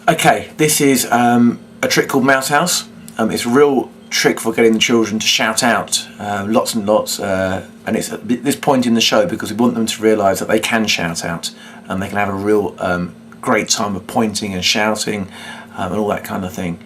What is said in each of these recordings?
Okay, this is a trick called Mouse House. It's a real trick for getting the children to shout out lots and lots, and it's at this point in the show because we want them to realise that they can shout out and they can have a real great time of pointing and shouting and all that kind of thing.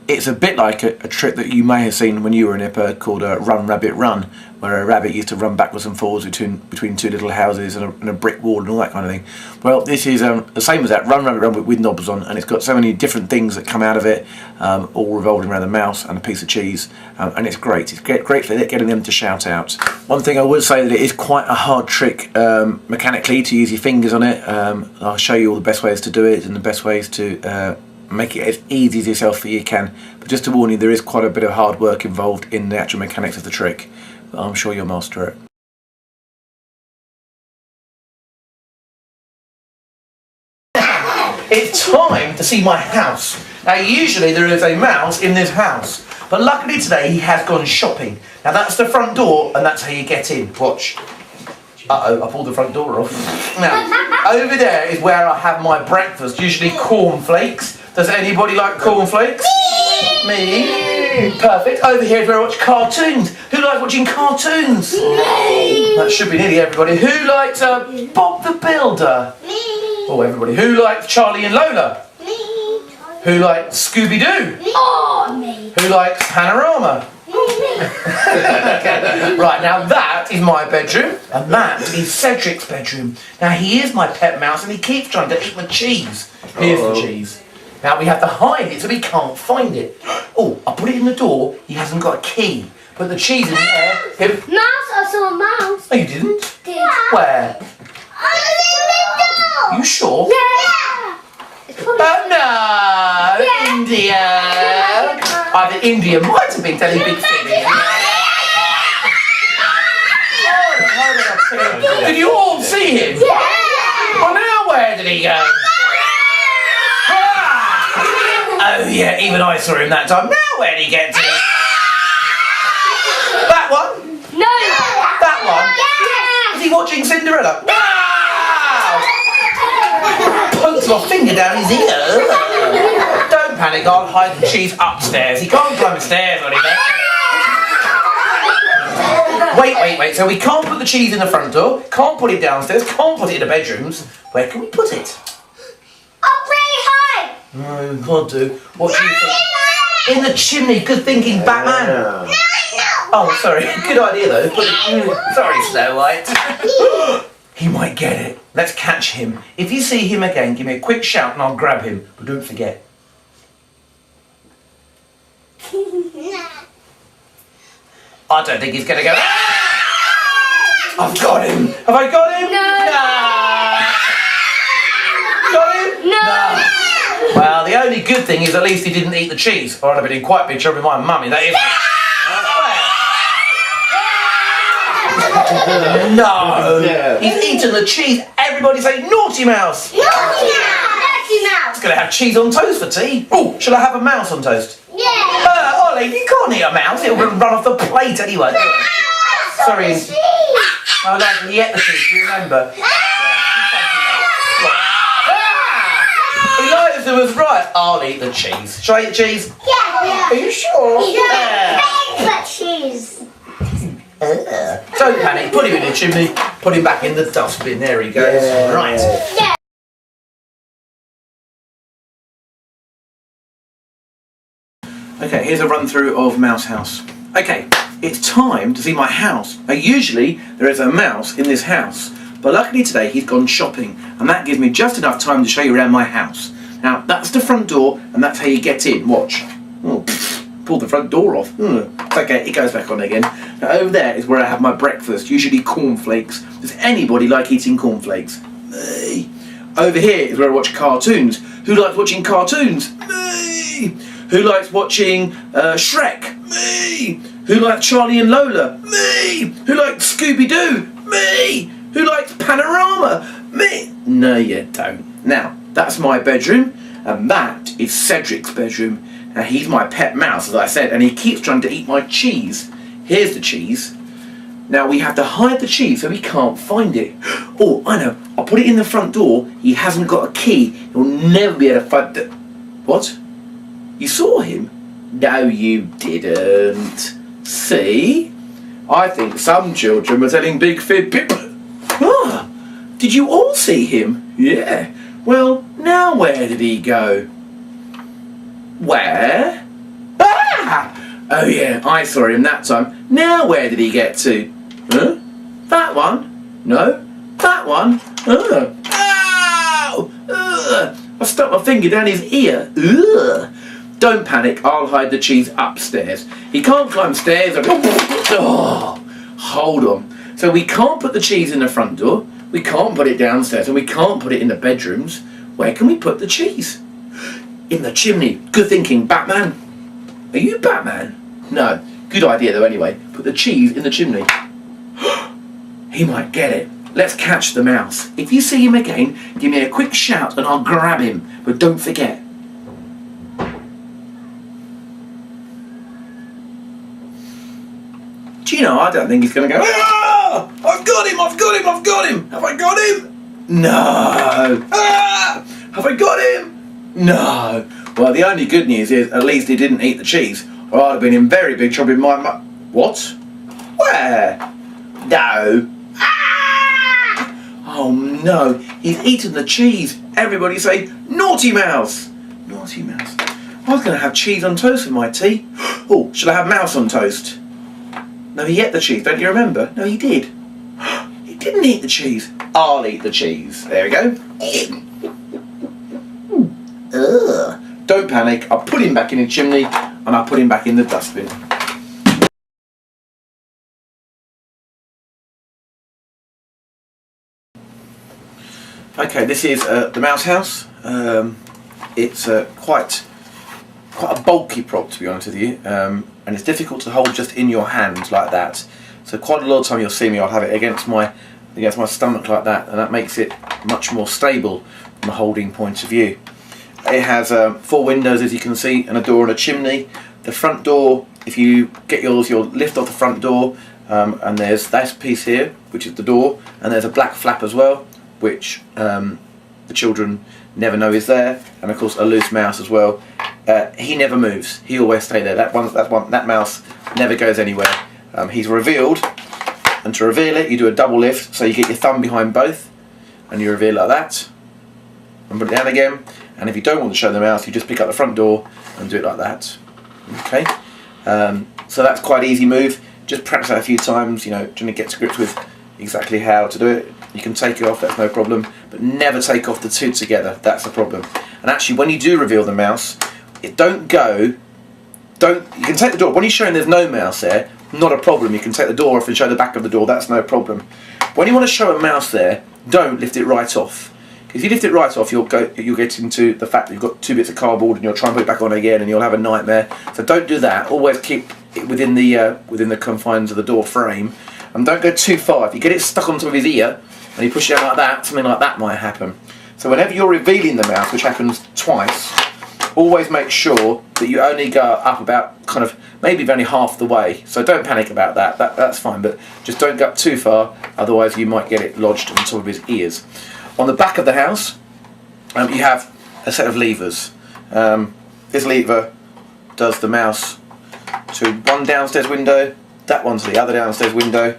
It's a bit like a trick that you may have seen when you were a nipper called Run Rabbit Run, where a rabbit used to run backwards and forwards between two little houses and a brick wall and all that kind of thing. Well, this is the same as that, Run Rabbit Run with knobs on, and it's got so many different things that come out of it, all revolving around a mouse and a piece of cheese, and it's great. It's great for getting them to shout out. One thing I would say that it is quite a hard trick mechanically to use your fingers on it. I'll show you all the best ways to do it and the best ways to make it as easy as yourself as you can, but just to warn you, there is quite a bit of hard work involved in the actual mechanics of the trick, but I'm sure you'll master it. It's time to see my house. Now usually there is a mouse in this house, but luckily today he has gone shopping. Now that's the front door and that's how you get in. Watch. Uh-oh, I pulled the front door off. Now, over there is where I have my breakfast, usually cornflakes. Does anybody like cornflakes? Me. Perfect. Over here is where I watch cartoons. Who likes watching cartoons? Me. That should be nearly everybody. Who likes Bob the Builder? Me. Oh, everybody. Who likes Charlie and Lola? Me. Who likes Scooby-Doo? Oh, me. Who likes Panorama? Right, now that is my bedroom, and that is Cedric's bedroom. Now he is my pet mouse, and he keeps trying to eat my cheese. Here's the cheese. Now we have to hide it so we can't find it. Oh, I put it in the door. He hasn't got a key. Put the cheese in there. Mouse, I saw a mouse. Oh, you didn't? Did. Where? I was in the door. You sure? Yeah. It's probably Oh no, Yeah. India. I think India might have been telling Big Fibby. Did you all see him? Yeah. Well, now where did he go? Oh yeah, even I saw him that time. Now where did he get to? That one? No. That one? Yeah. Is he watching Cinderella? Wow! Pokes my finger down his ear. Don't panic, I'll hide the cheese upstairs. He can't climb the stairs or anything. Wait. So we can't put the cheese in the front door, can't put it downstairs, can't put it in the bedrooms. Where can we put it? Up really high. No, we can't do. What do you think? In the chimney, good thinking, Batman. No. Oh, sorry. Good idea, though. Sorry, Snow White. He might get it. Let's catch him. If you see him again, give me a quick shout and I'll grab him. But don't forget. I don't think he's going to go. I've got him. Have I got him? No. Got him? No. Well, the only good thing is at least he didn't eat the cheese, or I'd have been in quite big trouble with my mummy. That is. No! He's eaten the cheese. Everybody say naughty mouse! Naughty mouse. He's going to have cheese on toast for tea. Oh, shall I have a mouse on toast? Yeah. Ollie, you can't eat a mouse. It'll run off the plate anyway. Sorry. Oh, no, he ate the cheese. Do you remember? Eliza was right. I'll eat the cheese. Shall I eat the cheese? Yeah. Are you sure? Yeah. But cheese. Don't panic. Put him in the chimney. Put him back in the dustbin. There he goes. Yeah. Right. Yeah. Okay, here's a run through of Mouse House. Okay, it's time to see my house. Now usually there is a mouse in this house, but luckily today he's gone shopping, and that gives me just enough time to show you around my house. Now that's the front door, and that's how you get in. Watch. Oh, pull the front door off. It's okay, it goes back on again. Now over there is where I have my breakfast, usually cornflakes. Does anybody like eating cornflakes? Me. Over here is where I watch cartoons. Who likes watching cartoons? Me. Who likes watching Shrek? Me. Who likes Charlie and Lola? Me. Who likes Scooby-Doo? Me. Who likes Panorama? Me. No, you don't. Now, that's my bedroom, and that is Cedric's bedroom. Now, he's my pet mouse, as I said, and he keeps trying to eat my cheese. Here's the cheese. Now, we have to hide the cheese so we can't find it. Oh, I know. I put it in the front door. He hasn't got a key. He'll never be able to find it. What? You saw him? No, you didn't. See? I think some children were telling big fib pip. Ah, did you all see him? Yeah. Well, now where did he go? Where? Ah! Oh yeah, I saw him that time. Now where did he get to? Huh? That one? No. That one? Ow! I stuck my finger down his ear. Ugh. Don't panic, I'll hide the cheese upstairs. He can't climb stairs. Oh, hold on. So we can't put the cheese in the front door, we can't put it downstairs, and we can't put it in the bedrooms. Where can we put the cheese? In the chimney. Good thinking, Batman. Are you Batman? No. Good idea though anyway. Put the cheese in the chimney. He might get it. Let's catch the mouse. If you see him again, give me a quick shout and I'll grab him. But don't forget. Do you know, I don't think he's going to go, ah! I've got him, I've got him, I've got him. Have I got him? No. Ah! Have I got him? No. Well, the only good news is at least he didn't eat the cheese, or I'd have been in very big trouble in my What? Where? No. Ah! Oh no, he's eaten the cheese. Everybody say, naughty mouse. Naughty mouse. I was going to have cheese on toast with my tea. Oh, shall I have mouse on toast? No, he ate the cheese, don't you remember? No, he did. He didn't eat the cheese. I'll eat the cheese. There we go. Ugh. Don't panic. I'll put him back in the chimney and I'll put him back in the dustbin. Okay, this is the mouse house. It's quite a bulky prop, to be honest with you, and it's difficult to hold just in your hand like that. So quite a lot of time you'll see me, I'll have it against my stomach like that, and that makes it much more stable from a holding point of view. It has 4 windows, as you can see, and a door and a chimney. The front door, if you get yours, you'll lift off the front door, and there's this piece here, which is the door, and there's a black flap as well, which the children never know is there, and of course a loose mouse as well. He never moves. He always stays there. That mouse never goes anywhere. He's revealed, and to reveal it, you do a double lift. So you get your thumb behind both, and you reveal like that, and put it down again. And if you don't want to show the mouse, you just pick up the front door and do it like that. Okay. So that's quite an easy move. Just practice that a few times. You know, trying to get to grips with exactly how to do it. You can take it off, that's no problem, but never take off the two together, that's the problem. And actually, when you do reveal the mouse, you can take the door, when you're showing there's no mouse there, not a problem, you can take the door off and show the back of the door, that's no problem. When you want to show a mouse there, don't lift it right off. If you lift it right off, you'll get into the fact that you've got 2 bits of cardboard and you'll try and put it back on again and you'll have a nightmare. So don't do that, always keep it within the confines of the door frame, and don't go too far. If you get it stuck on top of his ear, and you push it out like that, something like that might happen. So whenever you're revealing the mouse, which happens twice, always make sure that you only go up about kind of maybe only half the way. So don't panic about that. That's fine, but just don't go up too far, otherwise you might get it lodged on top of his ears. On the back of the house, you have a set of levers. This lever does the mouse to one downstairs window, that one's the other downstairs window.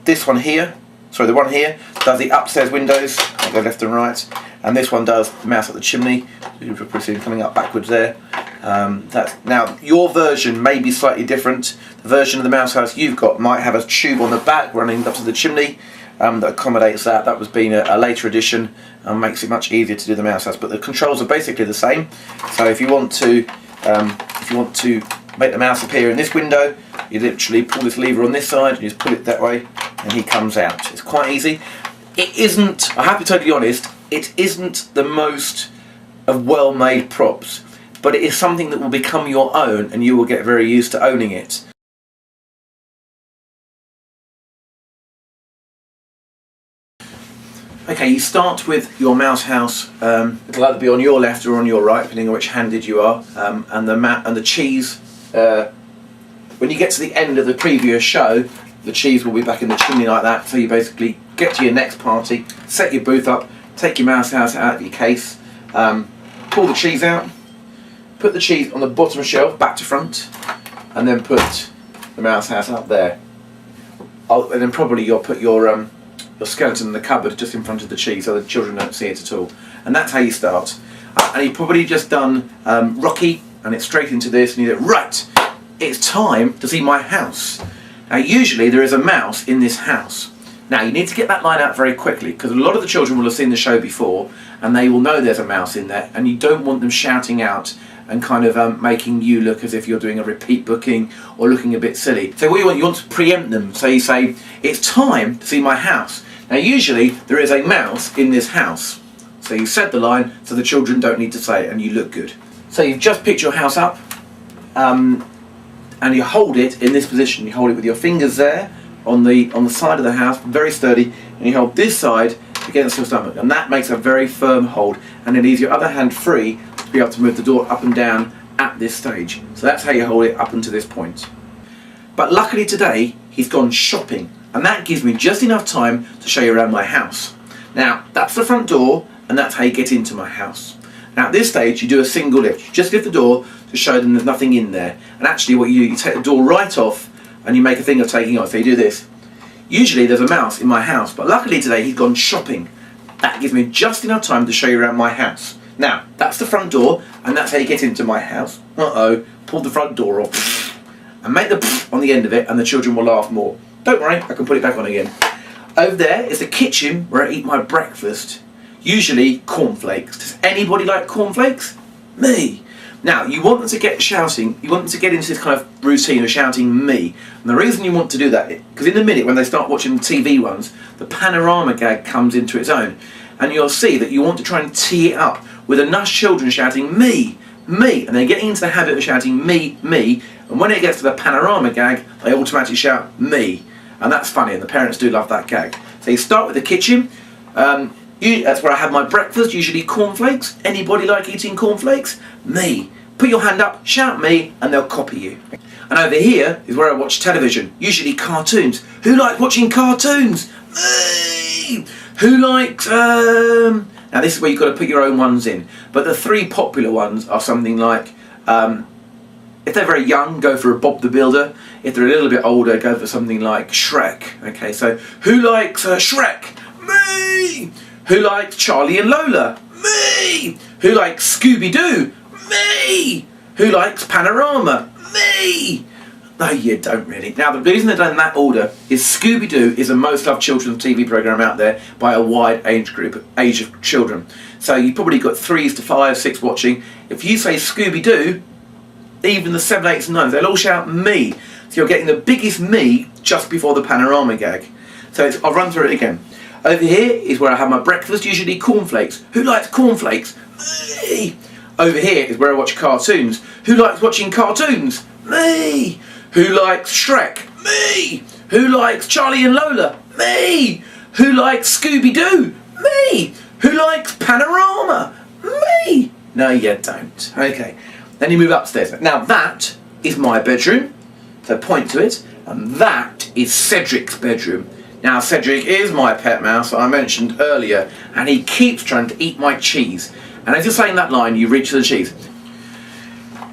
This one here, sorry, the one here does the upstairs windows, I go left and right, and this one does the mouse at the chimney. You can see coming up backwards there. Now your version may be slightly different. The version of the mouse house you've got might have a tube on the back running up to the chimney that accommodates that. That was being a later addition and makes it much easier to do the mouse house. But the controls are basically the same. So if you want to make the mouse appear in this window, you literally pull this lever on this side and you just pull it that way and he comes out. It's quite easy. It isn't, I have to be totally honest, it isn't the most of well-made props, but it is something that will become your own and you will get very used to owning it. Okay, you start with your mouse house. It'll either be on your left or on your right, depending on which handed you are. And the cheese. When you get to the end of the previous show, the cheese will be back in the chimney like that. So you basically get to your next party, set your booth up, take your mouse house out of your case, pull the cheese out, put the cheese on the bottom shelf, back to front, and then put the mouse house up there. And then probably you'll put your skeleton in the cupboard just in front of the cheese so the children don't see it at all. And that's how you start. And you've probably just done Rocky, and it's straight into this, and you go, right, it's time to see my house. Now usually there is a mouse in this house. Now you need to get that line out very quickly, because a lot of the children will have seen the show before and they will know there's a mouse in there, and you don't want them shouting out and kind of making you look as if you're doing a repeat booking or looking a bit silly. So what you want to preempt them. So you say, it's time to see my house. Now usually there is a mouse in this house. So you said the line so the children don't need to say it, and you look good. So you've just picked your house up, and you hold it in this position. You hold it with your fingers there on the side of the house, very sturdy, and you hold this side against your stomach, and that makes a very firm hold, and it leaves your other hand free to be able to move the door up and down at this stage. So that's how you hold it up until this point. But luckily today he's gone shopping, and that gives me just enough time to show you around my house. Now that's the front door, and that's how you get into my house. Now at this stage you do a single lift. You just lift the door to show them there's nothing in there, and actually what you do, you take the door right off and you make a thing of taking off. So you do this. Usually there's a mouse in my house, but luckily today he's gone shopping. That gives me just enough time to show you around my house. Now that's the front door, and that's how you get into my house. Pull the front door off and make the on the end of it, and the children will laugh more. Don't worry, I can put it back on again. Over there is the kitchen where I eat my breakfast. Usually cornflakes. Does anybody like cornflakes? Me. Now you want them to get shouting, you want them to get into this kind of routine of shouting me. And the reason you want to do that, because in a minute when they start watching the TV ones, the panorama gag comes into its own. And you'll see that you want to try and tee it up with enough children shouting me, me, and they're getting into the habit of shouting me, me, and when it gets to the panorama gag, they automatically shout me. And that's funny, and the parents do love that gag. So you start with the kitchen. That's where I have my breakfast, usually cornflakes. Anybody like eating cornflakes? Me. Put your hand up, shout me, and they'll copy you. And over here is where I watch television, usually cartoons. Who likes watching cartoons? Me. Who likes, now this is where you've got to put your own ones in. But the three popular ones are something like, if they're very young, go for a Bob the Builder. If they're a little bit older, go for something like Shrek. Okay, so who likes Shrek? Me. Who likes Charlie and Lola? Me. Who likes Scooby-Doo? Me. Who likes Panorama? Me. No, you don't really. Now, the reason they've done that order is Scooby-Doo is the most loved children's TV programme out there by a wide age of children. So you've probably got 3s to 5, 6 watching. If you say Scooby-Doo, even the 7, 8s and 9s, they'll all shout me. So you're getting the biggest me just before the panorama gag. So I'll run through it again. Over here is where I have my breakfast, usually cornflakes. Who likes cornflakes? Me. Over here is where I watch cartoons. Who likes watching cartoons? Me. Who likes Shrek? Me. Who likes Charlie and Lola? Me. Who likes Scooby-Doo? Me. Who likes Panorama? Me. No, you don't. Okay. Then you move upstairs. Now that is my bedroom. So point to it. And that is Cedric's bedroom. Now Cedric is my pet mouse I mentioned earlier, and he keeps trying to eat my cheese. And as you're saying that line, you reach for the cheese.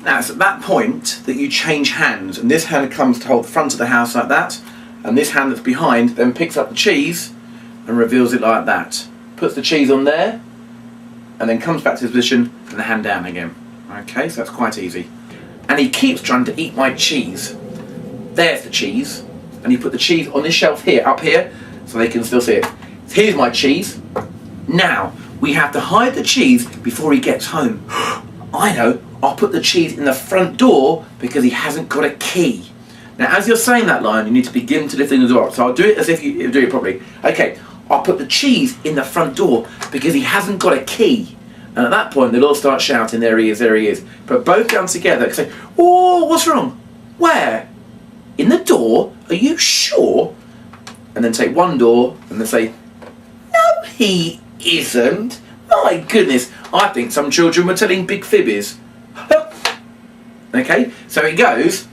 Now it's at that point that you change hands, and this hand comes to hold the front of the house like that, and this hand that's behind then picks up the cheese and reveals it like that. Puts the cheese on there, and then comes back to his position and the hand down again. Okay, so that's quite easy. And he keeps trying to eat my cheese. There's the cheese. And you put the cheese on this shelf here, up here, so they can still see it. Here's my cheese. Now, we have to hide the cheese before he gets home. I know, I'll put the cheese in the front door because he hasn't got a key. Now, as you're saying that line, you need to begin to lift the door up. So I'll do it as if you do it properly. Okay, I'll put the cheese in the front door because he hasn't got a key. And at that point, they'll all start shouting, there he is, there he is. Put both down together and say, oh, what's wrong? Where? In the door? Are you sure? And then take one door and then say, no, he isn't. My goodness, I think some children were telling big fibbies. Okay, so it goes,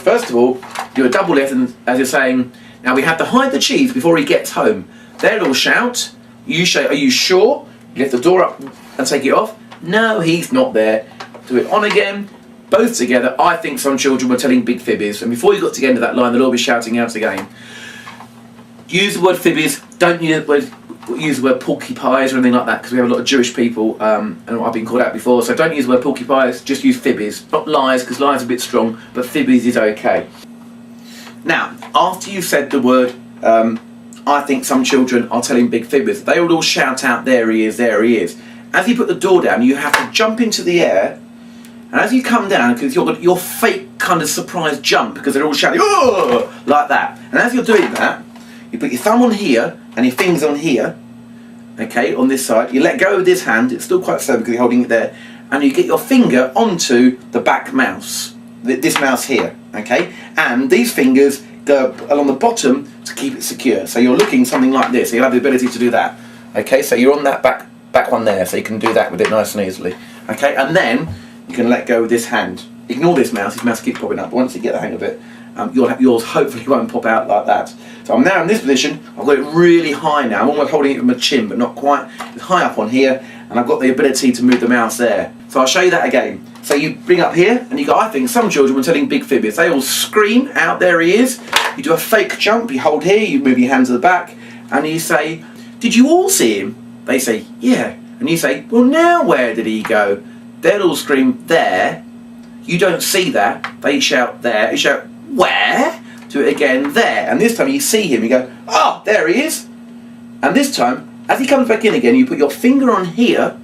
first of all, do a double lift, and as you're saying, now we have to hide the cheese before he gets home. They'll all shout. You say, are you sure? You lift the door up and take it off. No, he's not there. Do it on again. Both together. I think some children were telling big fibbies. And before you got to the end of that line, they'll all be shouting out again. Use the word fibbies. Don't use the word porcupines or anything like that, because we have a lot of Jewish people, and I've been called out before. So don't use the word porcupines. Just use fibbies. Not lies, because lies are a bit strong, but fibbies is okay. Now, after you've said the word, I think some children are telling big fibbies, they will all shout out, there he is, there he is. As you put the door down, you have to jump into the air, and as you come down, because your fake kind of surprise jump, because they're all shouting, oh, like that. And as you're doing that, you put your thumb on here, and your fingers on here, okay, on this side. You let go of this hand, it's still quite slow because you're holding it there, and you get your finger onto the back mouse, this mouse here, okay? And these fingers go along the bottom to keep it secure. So you're looking something like this, so you'll have the ability to do that. Okay, so you're on that back one there, so you can do that with it nice and easily. Okay, and then you can let go with this hand. Ignore this mouse keeps popping up, but once you get the hang of it, yours hopefully won't pop out like that. So I'm now in this position, I've got it really high now, I'm almost holding it with my chin, but not quite. It's high up on here, and I've got the ability to move the mouse there. So I'll show you that again. So you bring up here, and you go, I think some children were telling big fibbies. They all scream out, there he is. You do a fake jump, you hold here, you move your hands to the back, and you say, did you all see him? They say, yeah. And you say, well, now where did he go? They'll all scream, there. You don't see that. They shout, there. You shout, where? Do it again, there. And this time you see him, you go, oh, there he is. And this time, as he comes back in again, you put your finger on here,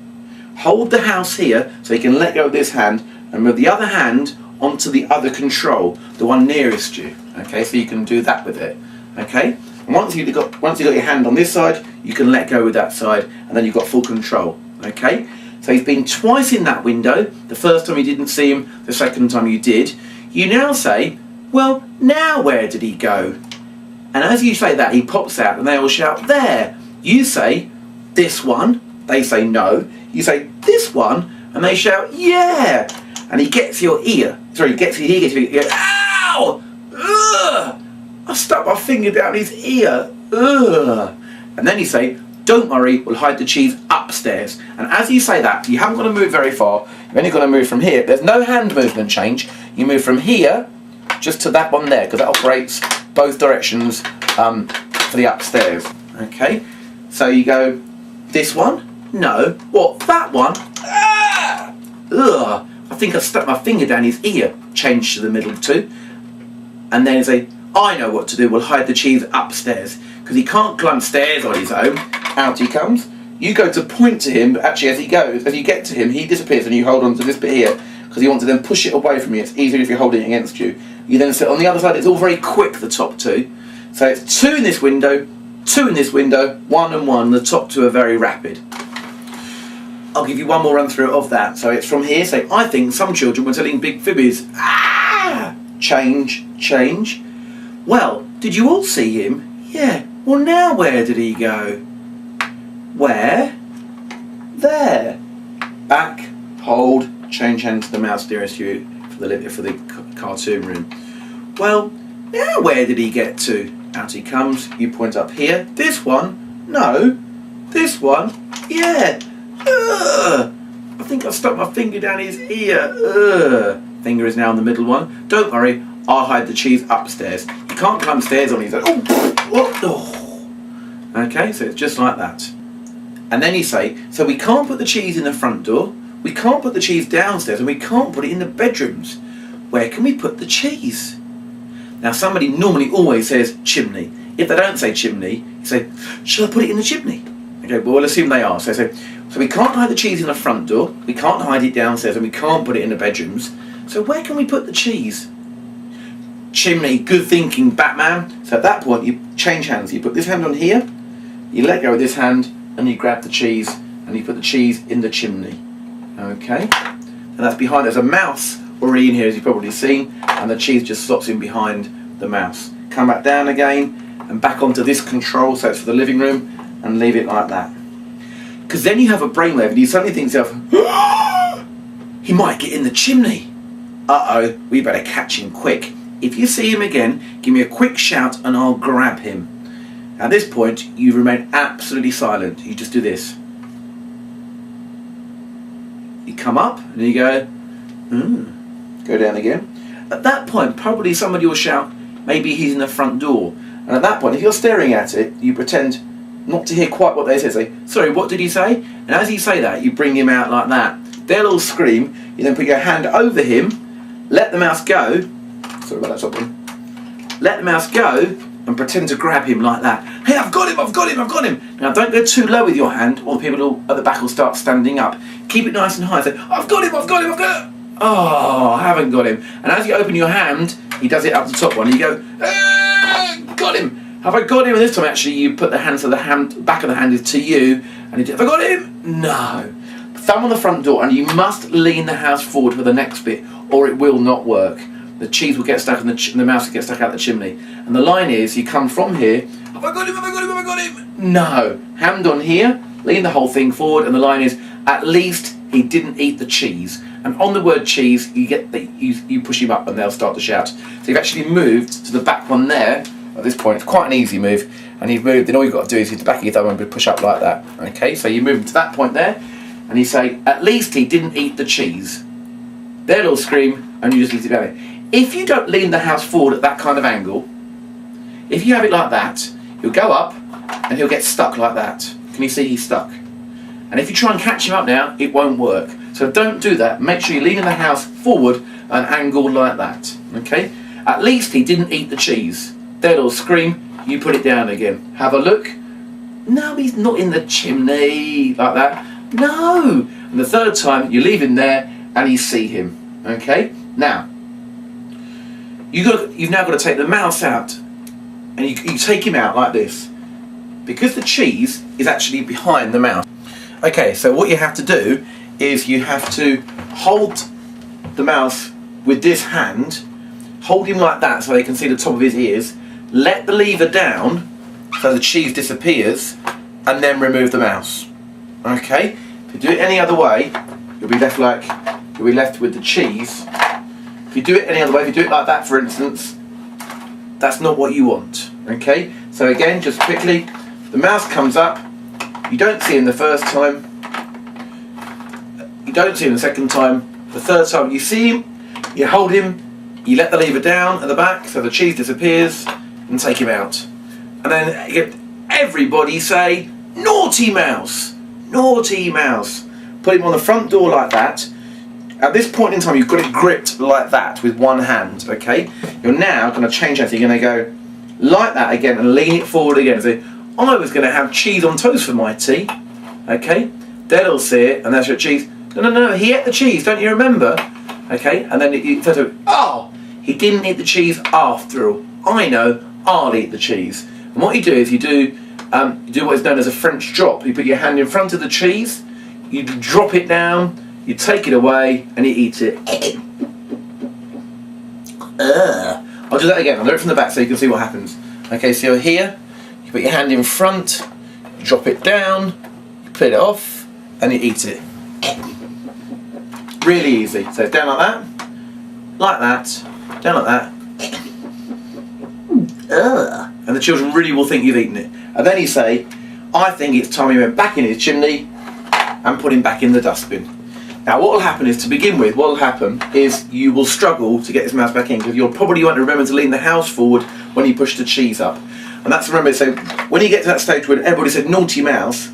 hold the house here, so you can let go of this hand, and move the other hand onto the other control, the one nearest you. Okay, so you can do that with it. Okay? And once you've got your hand on this side, you can let go with that side, and then you've got full control. Okay? So he's been twice in that window. The first time you didn't see him, the second time you did. You now say, well, now where did he go? And as you say that, he pops out, and they all shout, there. You say, this one. They say no. You say, this one, and they shout, yeah. And he gets your ear. Sorry, he gets your ear. You go, ow! Ugh! I stuck my finger down his ear. Ugh! And then you say, don't worry, we'll hide the cheese upstairs. And as you say that, you haven't got to move very far. You've only got to move from here. There's no hand movement change. You move from here just to that one there, because that operates both directions for the upstairs. Okay? So you go, this one? No. What, that one? Ah! Ugh! I think I stuck my finger down his ear. Change to the middle too. And then say, I know what to do, we'll hide the cheese upstairs. Because he can't climb stairs on his own. Out he comes. You go to point to him, but actually as he goes, as you get to him, he disappears and you hold on to this bit here. Because you want to then push it away from you. It's easier if you're holding it against you. You then sit on the other side, it's all very quick, the top two. So it's 2 in this window, 2 in this window, 1 and 1. The top 2 are very rapid. I'll give you one more run through of that. So it's from here, say, I think some children were telling big fibbies. Ah! Change, change. Well, did you all see him? Yeah. Well, now where did he go? Where? There. Back, hold, change hand to the mouse nearest you for the cartoon room. Well, now where did he get to? Out he comes, you point up here. This one? No. This one? Yeah. Ugh. I think I stuck my finger down his ear. Ugh. Finger is now in the middle one. Don't worry, I'll hide the cheese upstairs. He can't climb stairs on his own. Oh. Okay, so it's just like that. And then you say, so we can't put the cheese in the front door, we can't put the cheese downstairs, and we can't put it in the bedrooms. Where can we put the cheese? Now somebody normally always says chimney. If they don't say chimney, you say, shall I put it in the chimney? Okay, well we'll assume they are. So we can't hide the cheese in the front door, we can't hide it downstairs, and we can't put it in the bedrooms. So where can we put the cheese? Chimney, good thinking, Batman. So at that point you change hands. You put this hand on here, you let go of this hand, and you grab the cheese, and you put the cheese in the chimney. Okay? And that's behind, there's a mouse already in here, as you've probably seen, and the cheese just slots in behind the mouse. Come back down again, and back onto this control, so it's for the living room, and leave it like that. Because then you have a brainwave, and you suddenly think to yourself, he might get in the chimney. Uh-oh, we better catch him quick. If you see him again, give me a quick shout, and I'll grab him. At this point, you remain absolutely silent. You just do this. You come up and you go, go down again. At that point, probably somebody will shout, maybe he's in the front door. And at that point, if you're staring at it, you pretend not to hear quite what they say. Say, sorry, what did he say? And as you say that, you bring him out like that. They'll all scream. You then put your hand over him, let the mouse go. Sorry about that, something. Let the mouse go and pretend to grab him like that. Hey, I've got him, I've got him, I've got him. Now, don't go too low with your hand, or the people at the back will start standing up. Keep it nice and high. Say, I've got him, I've got him, I've got him. Oh, I haven't got him. And as you open your hand, he does it up the top one. And you go, got him. Have I got him? And this time, actually, you put the hand so the back of the hand is to you. And you do, have I got him? No. Thumb on the front door, and you must lean the house forward for the next bit, or it will not work. The cheese will get stuck and the mouse will get stuck out the chimney. And the line is, you come from here, have I got him, have I got him, have I got him? No. Hand on here, lean the whole thing forward, and the line is, at least he didn't eat the cheese. And on the word cheese, you push him up and they'll start to shout. So you've actually moved to the back one there. At this point, it's quite an easy move. And you've moved, and all you've got to do is hit the back of your thumb and push up like that. Okay, so you move to that point there, and you say, at least he didn't eat the cheese. They'll all scream, and you just leave it going. If you don't lean the house forward at that kind of angle, if you have it like that, he'll go up and he'll get stuck like that. Can you see he's stuck? And if you try and catch him up now, it won't work. So don't do that. Make sure you're leaning the house forward an angle like that. Okay? At least he didn't eat the cheese. They'll all scream, you put it down again. Have a look. No, he's not in the chimney like that. No. And the third time, you leave him there and you see him. Okay? Now, you've now got to take the mouse out, and you take him out like this, because the cheese is actually behind the mouse. Okay, so what you have to do is you have to hold the mouse with this hand, hold him like that so they can see the top of his ears, let the lever down so the cheese disappears, and then remove the mouse. Okay, if you do it any other way, you'll be left with the cheese. If you do it any other way, if you do it like that, for instance, that's not what you want. Okay, so again, just quickly, the mouse comes up, you don't see him the first time, you don't see him the second time, the third time you see him, you hold him, you let the lever down at the back so the cheese disappears, and take him out. And then everybody say, naughty mouse, naughty mouse. Put him on the front door like that. At this point in time, you've got it gripped like that with one hand, okay? You're now going to change that. You're going to go like that again and lean it forward again. So I was going to have cheese on toast for my tea, okay? They'll see it, and that's your cheese. No, he ate the cheese, don't you remember? Okay, and then you say, oh, he didn't eat the cheese after all. I know, I'll eat the cheese. And what you do is you do what is known as a French drop. You put your hand in front of the cheese, you drop it down, you take it away, and you eat it. I'll do that again. I'll do it from the back so you can see what happens. Okay, so you're here, you put your hand in front, you drop it down, you put it off, and you eat it. Really easy. So it's down like that, down like that. And the children really will think you've eaten it. And then you say, I think it's time he went back in his chimney and put him back in the dustbin. Now what will happen is, to begin with, what will happen is you will struggle to get this mouse back in, because you'll probably want to remember to lean the house forward when you push the cheese up. And that's, remember, so when you get to that stage where everybody said naughty mouse,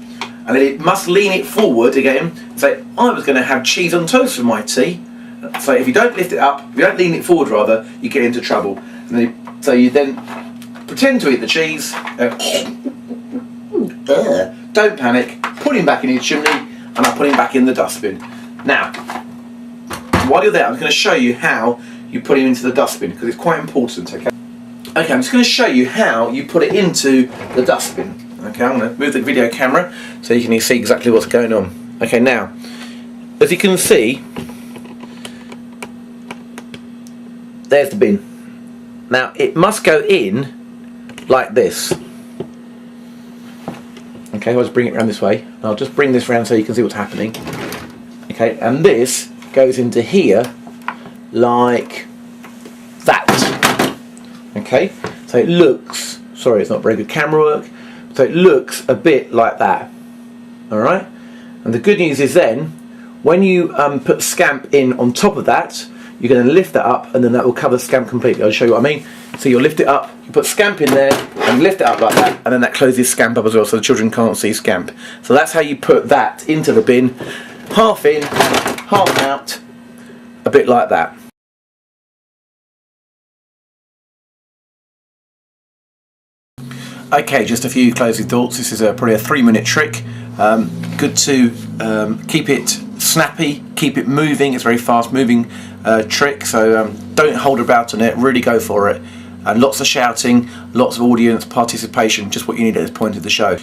and then it must lean it forward again and say, I was going to have cheese on toast for my tea. So if you don't lift it up, if you don't lean it forward rather, you get into trouble. And then, so you then pretend to eat the cheese, don't panic, put him back in his chimney, and I put him back in the dustbin. Now, while you're there, I'm going to show you how you put him into the dustbin, because it's quite important, okay? Okay, I'm just going to show you how you put it into the dustbin. Okay, I'm going to move the video camera so you can see exactly what's going on. Okay, now, as you can see, there's the bin. Now, it must go in like this. Okay, I'll just bring it around this way. I'll just bring this around so you can see what's happening. Okay, and this goes into here like that. Okay, so it looks, sorry, it's not very good camera work, So it looks a bit like that. Alright? And the good news is then, when you put Scamp in on top of that, you're going to lift that up and then that will cover Scamp completely. I'll show you what I mean. So you'll lift it up, you put Scamp in there and lift it up like that, and then that closes Scamp up as well so the children can't see Scamp. So that's how you put that into the bin, half in, half out, a bit like that. Okay, just a few closing thoughts. This is probably a 3-minute trick. Good to keep it snappy, keep it moving. It's a very fast moving trick, so don't hold about on it, really go for it. And lots of shouting, lots of audience participation, just what you need at this point of the show.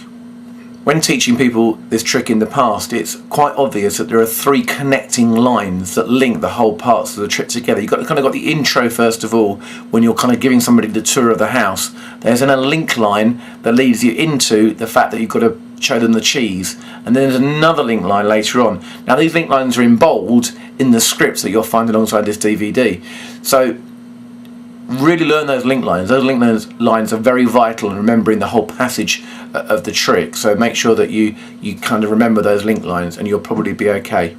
When teaching people this trick in the past, it's quite obvious that there are 3 connecting lines that link the whole parts of the trick together. You've got the intro first of all, when you're kind of giving somebody the tour of the house. There's then a link line that leads you into the fact that you've got to show them the cheese, and then there's another link line later on. Now these link lines are in bold in the scripts that you'll find alongside this DVD. So really learn those link lines. Those link lines are very vital in remembering the whole passage of the trick, so make sure that you kind of remember those link lines and you'll probably be okay.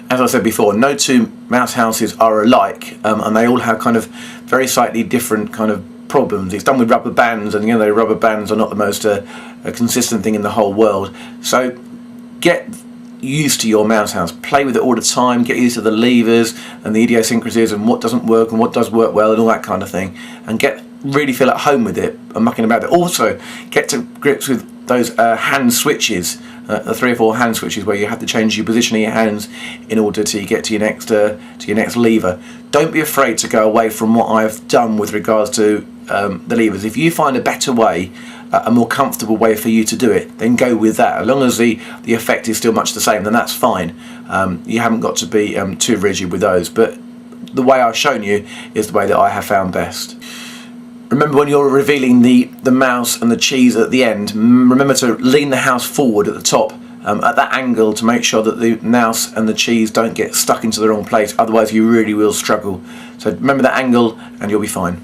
As I said before, no 2 mouse houses are alike, and they all have kind of very slightly different kind of problems. It's done with rubber bands, and rubber bands are not the most consistent thing in the whole world. So get used to your mouse house, play with it all the time, get used to the levers and the idiosyncrasies and what doesn't work and what does work well and all that kind of thing, and really feel at home with it and mucking about it. Also get to grips with those hand switches, the 3 or 4 hand switches where you have to change your position of your hands in order to get to your next lever. Don't be afraid to go away from what I've done with regards to the levers. If you find a better way, a more comfortable way for you to do it, then go with that. As long as the effect is still much the same, then that's fine. You haven't got to be too rigid with those, but the way I've shown you is the way that I have found best. Remember, when you're revealing the mouse and the cheese at the end, remember to lean the house forward at the top at that angle to make sure that the mouse and the cheese don't get stuck into the wrong place, otherwise you really will struggle. So remember that angle and you'll be fine.